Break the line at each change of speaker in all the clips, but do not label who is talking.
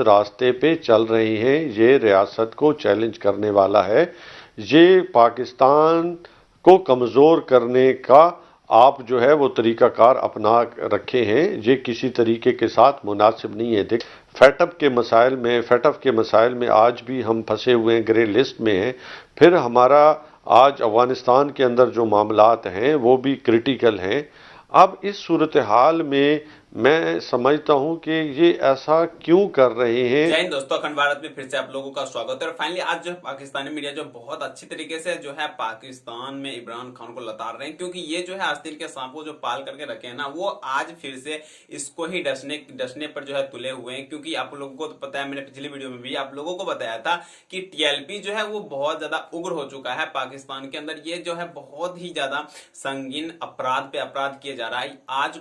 راستے پہ چل رہی ہیں یہ ریاست کو چیلنج کرنے والا ہے، یہ پاکستان کو کمزور کرنے کا آپ جو ہے وہ طریقہ کار اپنا رکھے ہیں، یہ کسی طریقے کے ساتھ مناسب نہیں ہے۔ دیکھ فیٹ اپ کے مسائل میں آج بھی ہم پھنسے ہوئے ہیں، گرے لسٹ میں ہیں، پھر ہمارا آج افغانستان کے اندر جو معاملات ہیں وہ بھی کرٹیکل ہیں۔ اب اس صورتحال میں میں سمجھتا ہوں کہ یہ ایسا کیوں کر رہے ہیں۔
جے ہند دوستو، اکھنڈ بھارت میں پھر سے آپ لوگوں کا سواگت ہے۔ اور فائنلی آج جو پاکستانی میڈیا جو بہت اچھی طریقے سے جو ہے پاکستان میں عمران خان کو لتاڑ رہے ہیں، کیونکہ یہ جو ہے آستین کے سانپ کو جو پال کر کے رکھے ہیں نا، وہ آج پھر سے اس کو ہی ڈسنے پر جو ہے تلے ہوئے ہیں۔ کیونکہ آپ لوگوں کو پتا ہے، میں نے پچھلی ویڈیو میں بھی آپ لوگوں کو بتایا تھا کہ ٹی ایل پی جو ہے وہ بہت زیادہ اگر ہو چکا ہے پاکستان کے اندر۔ یہ جو ہے بہت ہی زیادہ سنگین اپرادھ پہ اپرادھ کیے جا رہا ہے۔ آج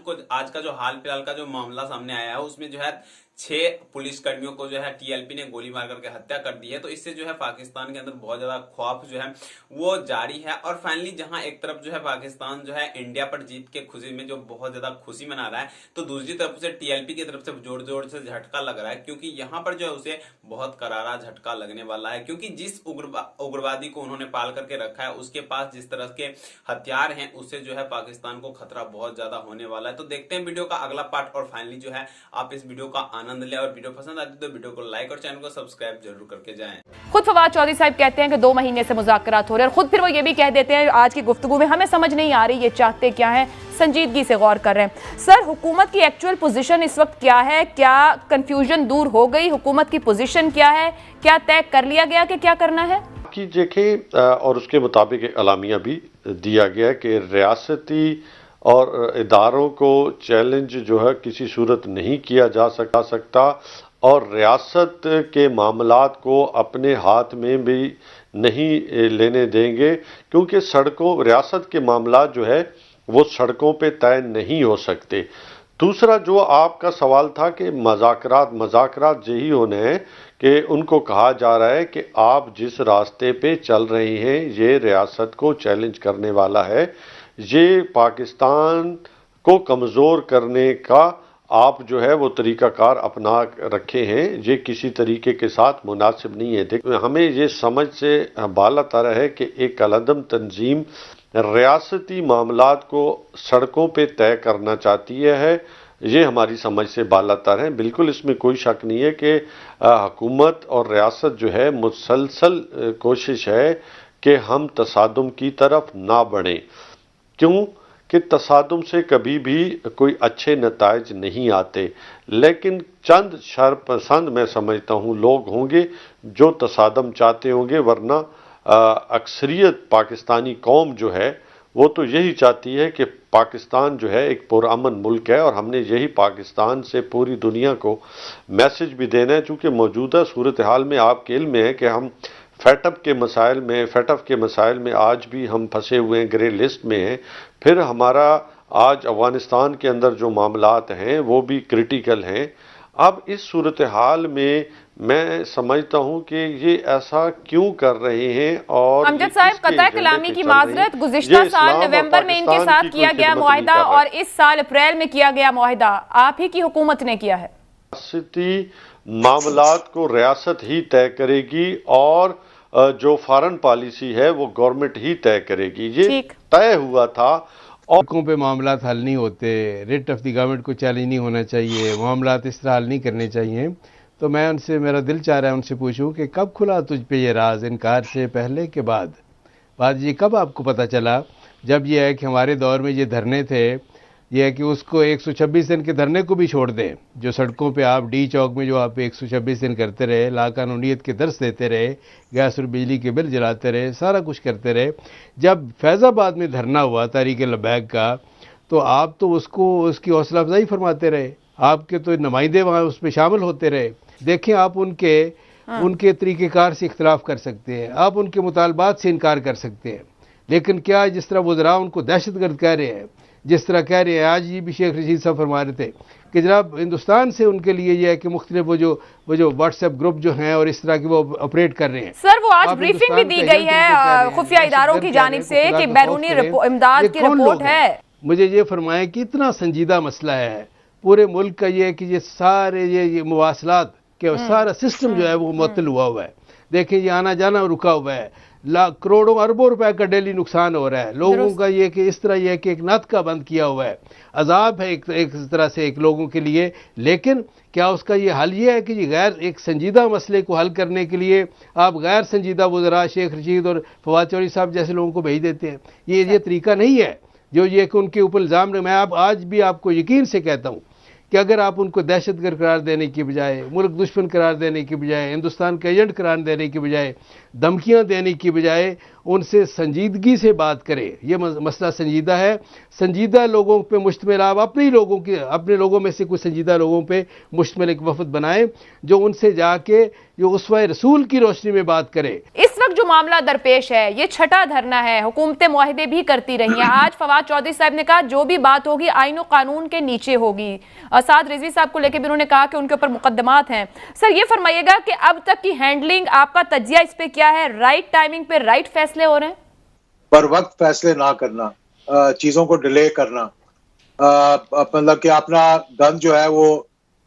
کا جو حال فی الحال کا جو معاملہ سامنے آیا ہے، اس میں جو ہے 6 پولیس کرمیوں کو جو ہے ٹی ایل پی نے گولی مار کر کے ہتیا کر دی ہے۔ تو اس سے جو ہے پاکستان کے اندر بہت زیادہ خوف جو ہے وہ جاری ہے۔ اور فائنلی جہاں ایک طرف جو ہے پاکستان جو ہے انڈیا پر جیت کے خوشی میں جو بہت زیادہ خوشی منا رہا ہے، تو دوسری طرف سے ٹی ایل پی کی طرف سے زور سے جھٹکا لگ رہا ہے، کیونکہ یہاں پر جو ہے اسے بہت کرارا جھٹکا لگنے والا ہے۔ کیونکہ جس اگروادی کو انہوں نے پال کر کے رکھا ہے، اس کے پاس جس طرح کے ہتھیار ہیں، اس سے جو ہے پاکستان کو خطرہ بہت زیادہ ہونے والا ہے۔ تو دیکھتے ہیں ویڈیو کا اگلا پارٹ، اور فائنلی جو ہے آپ اس ویڈیو کا آنند لیں، اور ویڈیو پسند آتی تو ویڈیو کو لائک اور چینل کو سبسکرائب ضرور کر کے جائیں۔
خود فواد چودھری صاحب کہتے ہیں کہ 2 مہینے سے مذاکرات ہو رہے ہیں، اور خود پھر وہ یہ بھی کہہ دیتے ہیں آج کی گفتگو میں ہمیں سمجھ نہیں آ رہی یہ چاہتے کیا ہیں، سنجیدگی سے غور کر رہے ہیں۔ سر، حکومت کی ایکچوئل پوزیشن اس وقت کیا ہے؟ کیا کنفیوژن دور ہو گئی؟ حکومت کی پوزیشن کیا ہے؟ کیا طے کر لیا گیا کہ کیا کرنا ہے؟
کہ دیکھیں، اور اس کے مطابق اعلامیہ بھی دیا گیا کہ ریاستی اور اداروں کو چیلنج جو ہے کسی صورت نہیں کیا جا سکتا، اور ریاست کے معاملات کو اپنے ہاتھ میں بھی نہیں لینے دیں گے، کیونکہ ریاست کے معاملات جو ہے وہ سڑکوں پہ طے نہیں ہو سکتے۔ دوسرا جو آپ کا سوال تھا کہ مذاکرات یہی ہونے ہیں کہ ان کو کہا جا رہا ہے کہ آپ جس راستے پہ چل رہی ہیں یہ ریاست کو چیلنج کرنے والا ہے، یہ پاکستان کو کمزور کرنے کا آپ جو ہے وہ طریقہ کار اپنا رکھے ہیں، یہ کسی طریقے کے ساتھ مناسب نہیں ہے۔ ہمیں یہ سمجھ سے بالاتر ہے کہ ایک علیحدہ تنظیم ریاستی معاملات کو سڑکوں پہ طے کرنا چاہتی ہے، یہ ہماری سمجھ سے بالاتر ہے۔ بالکل اس میں کوئی شک نہیں ہے کہ حکومت اور ریاست جو ہے مسلسل کوشش ہے کہ ہم تصادم کی طرف نہ بڑھیں، کیوں کہ تصادم سے کبھی بھی کوئی اچھے نتائج نہیں آتے، لیکن چند شرپسند میں سمجھتا ہوں لوگ ہوں گے جو تصادم چاہتے ہوں گے، ورنہ اکثریت پاکستانی قوم جو ہے وہ تو یہی چاہتی ہے کہ پاکستان جو ہے ایک پرامن ملک ہے، اور ہم نے یہی پاکستان سے پوری دنیا کو میسج بھی دینا ہے، چونکہ موجودہ صورتحال میں آپ کے علم میں ہے کہ ہم فیٹ اپ کے مسائل میں آج بھی ہم پھنسے ہوئے ہیں، گرے لسٹ میں ہیں، پھر ہمارا آج افغانستان کے اندر جو معاملات ہیں وہ بھی کرٹیکل ہیں۔ اب اس صورتحال میں سمجھتا ہوں کہ یہ ایسا کیوں کر رہے ہیں۔ اور
امجد صاحب، قطع کلامی کی معذرت، گزشتہ سال نومبر میں ان کے ساتھ کیا گیا معاہدہ اور اس سال اپریل میں کیا گیا معاہدہ آپ ہی کی حکومت نے کیا ہے۔
ریاستی معاملات کو ریاست ہی طے کرے گی، اور جو فارن پالیسی ہے وہ گورنمنٹ ہی طے کرے گی، یہ طے ہوا تھا۔
سڑکوں پہ معاملات حل نہیں ہوتے، ریٹ آف دی گورنمنٹ کو چیلنج نہیں ہونا چاہیے، معاملات اس طرح حل نہیں کرنے چاہیے۔ تو میں ان سے، میرا دل چاہ رہا ہے ان سے پوچھوں کہ کب کھلا تجھ پہ یہ راز، انکار سے پہلے کے بعد؟ بات یہ کب آپ کو پتہ چلا؟ جب یہ ہے کہ ہمارے دور میں یہ دھرنے تھے، یہ ہے کہ اس کو 126 دن کے دھرنے کو بھی چھوڑ دیں، جو سڑکوں پہ آپ ڈی چوک میں جو آپ 126 دن کرتے رہے، لاقانونیت کے درس دیتے رہے، گیس اور بجلی کے بل جلاتے رہے، سارا کچھ کرتے رہے۔ جب فیض آباد میں دھرنا ہوا تحریک لبیک کا، تو آپ تو اس کی حوصلہ افزائی فرماتے رہے، آپ کے تو نمائندے وہاں اس میں شامل ہوتے رہے۔ دیکھیں، آپ ان کے طریقہ کار سے اختلاف کر سکتے ہیں، آپ ان کے مطالبات سے انکار کر سکتے ہیں، لیکن کیا جس طرح وزراء ان کو دہشت گرد کہہ رہے ہیں، جس طرح کہہ رہے ہیں، آج یہ بھی شیخ رشید صاحب فرما رہے تھے کہ جناب ہندوستان سے ان کے لیے یہ ہے کہ مختلف وہ جو واٹس ایپ گروپ جو ہیں اور اس طرح کی وہ آپریٹ کر رہے ہیں۔
سر، وہ آج بریفنگ بھی دی گئی ہے خفیہ اداروں کی جانب سے کہ بیرونی امداد کی رپورٹ ہے۔
مجھے یہ فرمائیں کہ اتنا سنجیدہ مسئلہ ہے پورے ملک کا، یہ کہ یہ سارے یہ مواصلات کہ سارا سسٹم جو ہے وہ معطل ہوا ہے. دیکھیں یہ آنا جانا رکا ہوا ہے, کروڑوں اربوں روپے کا ڈیلی نقصان ہو رہا ہے لوگوں کا. یہ کہ اس طرح یہ کہ ایک ناطقہ بند کیا ہوا ہے, عذاب ہے ایک طرح سے ایک لوگوں کے لیے. لیکن کیا اس کا یہ حل یہ ہے کہ یہ غیر ایک سنجیدہ مسئلے کو حل کرنے کے لیے آپ غیر سنجیدہ وزراء شیخ رشید اور فواد چودھری صاحب جیسے لوگوں کو بھیج دیتے ہیں؟ یہ طریقہ نہیں ہے. جو یہ کہ ان کے اوپر الزام میں آج بھی آپ کو یقین سے کہتا ہوں کہ اگر آپ ان کو دہشت گرد قرار دینے کی بجائے, ملک دشمن قرار دینے کی بجائے, ہندوستان کا ایجنٹ قرار دینے کی بجائے, دھمکیاں دینے کی بجائے ان سے سنجیدگی سے بات کرے. یہ مسئلہ سنجیدہ ہے, سنجیدہ لوگوں پہ مشتمل. آپ اپنے لوگوں میں سے کچھ سنجیدہ لوگوں پہ مشتمل ایک وفد بنائیں جو ان سے جا کے جو اسوہ رسول کی روشنی میں بات کرے.
اس وقت جو معاملہ درپیش ہے یہ چھٹا دھرنا ہے, حکومتیں معاہدے بھی کرتی رہی ہیں. آج فواد چودھری صاحب نے کہا جو بھی بات ہوگی آئین و قانون کے نیچے ہوگی. سعد رضوی صاحب کو لے کے بھی انہوں نے کہا کہ ان کے اوپر مقدمات ہیں. سر یہ فرمائیے گا کہ اب تک کی ہینڈلنگ, آپ کا تجزیہ اس پہ کیا ہے؟ رائٹ ٹائمنگ پہ رائٹ فیصلے ہو رہے ہیں؟
پر وقت فیصلے نہ کرنا, چیزوں کو ڈیلے کرنا, مطلب کہ اپنا گند جو ہے وہ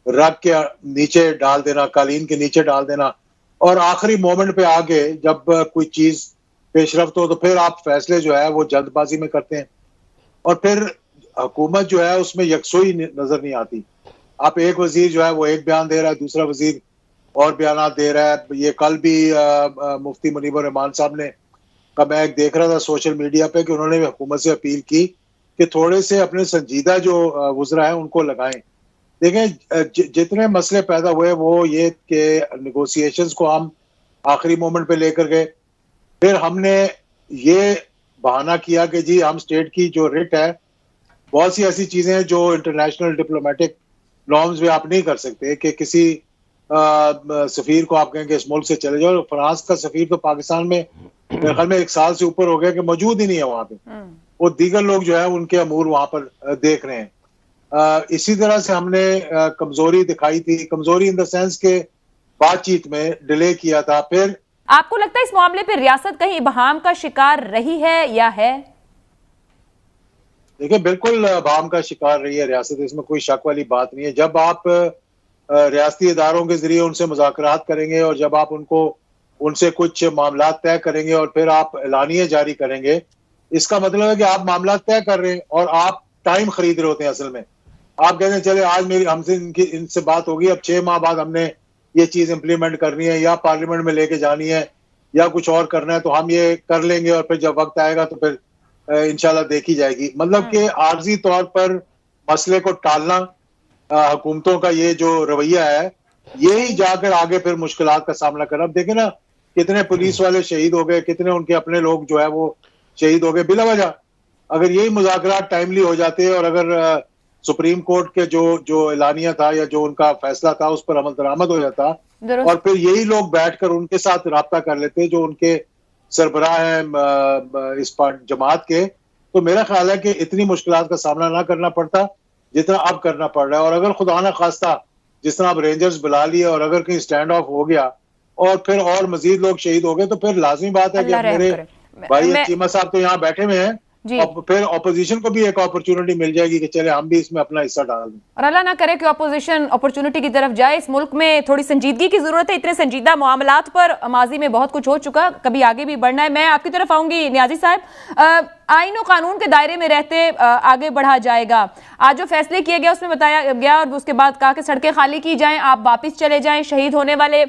رگ کے نیچے ڈال دینا, قالین کے نیچے ڈال دینا, اور آخری مومنٹ پہ آگے جب کوئی چیز پیش رفت ہو تو پھر آپ فیصلے جو ہے وہ جلد بازی میں کرتے ہیں, اور پھر حکومت جو ہے اس میں یکسوئی نظر نہیں آتی. آپ ایک وزیر جو ہے وہ ایک بیان دے رہا ہے, دوسرا وزیر اور بیانات دے رہا ہے. یہ کل بھی مفتی منیب الرحمان صاحب نے کا میں ایک دیکھ رہا تھا سوشل میڈیا پہ کہ انہوں نے حکومت سے اپیل کی کہ تھوڑے سے اپنے سنجیدہ جو وزراء ہیں ان کو لگائیں. دیکھیں جتنے مسئلے پیدا ہوئے وہ یہ کہ نیگوسیشنز کو ہم آخری مومنٹ پہ لے کر گئے. پھر ہم نے یہ بہانہ کیا کہ جی ہم اسٹیٹ کی جو ریٹ ہے, بہت سی ایسی چیزیں ہیں جو انٹرنیشنل ڈپلومیٹک نارمز میں آپ نہیں کر سکتے کہ کسی سفیر کو آپ کہیں کہ اس ملک سے چلے جاؤ. فرانس کا سفیر تو پاکستان میں میرے خیال میں 1 سال سے اوپر ہو گیا کہ موجود ہی نہیں ہے وہاں پہ. وہ دیگر لوگ جو ہے ان کے امور وہاں پر دیکھ رہے ہیں. اسی طرح سے ہم نے کمزوری دکھائی تھی, کمزوری ان دا سینس کہ بات چیت میں ڈیلے کیا تھا. پھر
آپ کو لگتا ہے اس معاملے پہ ریاست کہیں ابہام کا شکار رہی ہے یا ہے؟
دیکھیں بالکل ابہام کا شکار رہی ہے ریاست, اس میں کوئی شک والی بات نہیں ہے. جب آپ ریاستی اداروں کے ذریعے ان سے مذاکرات کریں گے اور جب آپ ان سے کچھ معاملات طے کریں گے اور پھر آپ اعلانیے جاری کریں گے, اس کا مطلب ہے کہ آپ معاملات طے کر رہے ہیں اور آپ ٹائم خرید رہے ہوتے ہیں. اصل میں آپ کہتے ہیں چلے آج ہم سے ان سے بات ہوگی, اب 6 ماہ بعد ہم نے یہ چیز امپلیمنٹ کرنی ہے یا پارلیمنٹ میں لے کے جانی ہے یا کچھ اور کرنا ہے, تو ہم یہ کر لیں گے اور پھر جب وقت آئے گا تو پھر انشاءاللہ دیکھی جائے گی. مطلب کہ عارضی طور پر مسئلے کو ٹالنا حکومتوں کا یہ جو رویہ ہے, یہی جا کر آگے پھر مشکلات کا سامنا کرنا. اب دیکھیں نا کتنے پولیس والے شہید ہو گئے, کتنے ان کے اپنے لوگ جو ہے وہ شہید ہو گئے بلا وجہ. اگر یہی مذاکرات ٹائملی ہو جاتے اور اگر سپریم کورٹ کے جو اعلانیہ تھا یا جو ان کا فیصلہ تھا اس پر عمل درآمد ہو جاتا اور پھر یہی لوگ بیٹھ کر ان کے ساتھ رابطہ کر لیتے جو ان کے سربراہ ہیں اس جماعت کے, تو میرا خیال ہے کہ اتنی مشکلات کا سامنا نہ کرنا پڑتا جتنا اب کرنا پڑ رہا ہے. اور اگر خدا نہ خواستہ جس طرح اب رینجرز بلا لیے اور اگر کہیں اسٹینڈ آف ہو گیا اور پھر اور مزید لوگ شہید ہو گئے تو پھر لازمی بات ہے کہ میرے بھائی چیمہ صاحب تو یہاں بیٹھے ہوئے ہیں, پھر اپوزیشن کو بھی ایک اپرچونٹی مل جائے گی کہ چلے ہم بھی اس میں اپنا حصہ ڈال دیں.
اور اللہ نہ کرے کہ اپوزیشن اپرچونٹی کی طرف جائے. اس ملک میں تھوڑی سنجیدگی کی ضرورت ہے. اتنے سنجیدہ معاملات پر ماضی میں بہت کچھ ہو چکا, کبھی آگے بھی بڑھنا ہے. میں آپ کی طرف آؤں گی نیازی صاحب. آئین و قانون کے دائرے میں رہتے آگے بڑھا جائے گا. آج جو فیصلے کیے گئے اس میں بتایا گیا اور اس کے بعد کہا کہ سڑکیں خالی کی جائیں, آپ واپس چلے جائیں. شہید ہونے والے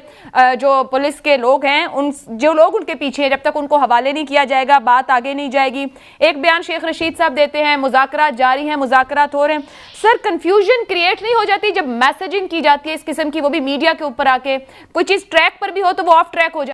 جو پولیس کے لوگ ہیں, جو لوگ ان کے پیچھے, جب تک ان کو حوالے نہیں کیا جائے گا بات آگے نہیں جائے گی. ایک بیان شیخ رشید صاحب دیتے ہیں مذاکرات جاری ہیں, مذاکرات ہو رہے ہیں. سر کنفیوژن کریٹ نہیں ہو جاتی جب میسیجنگ کی جاتی ہے اس قسم کی, وہ بھی میڈیا کے اوپر آ کے, کوئی چیز ٹریک پر بھی ہو تو وہ آف ٹریک ہو جائے؟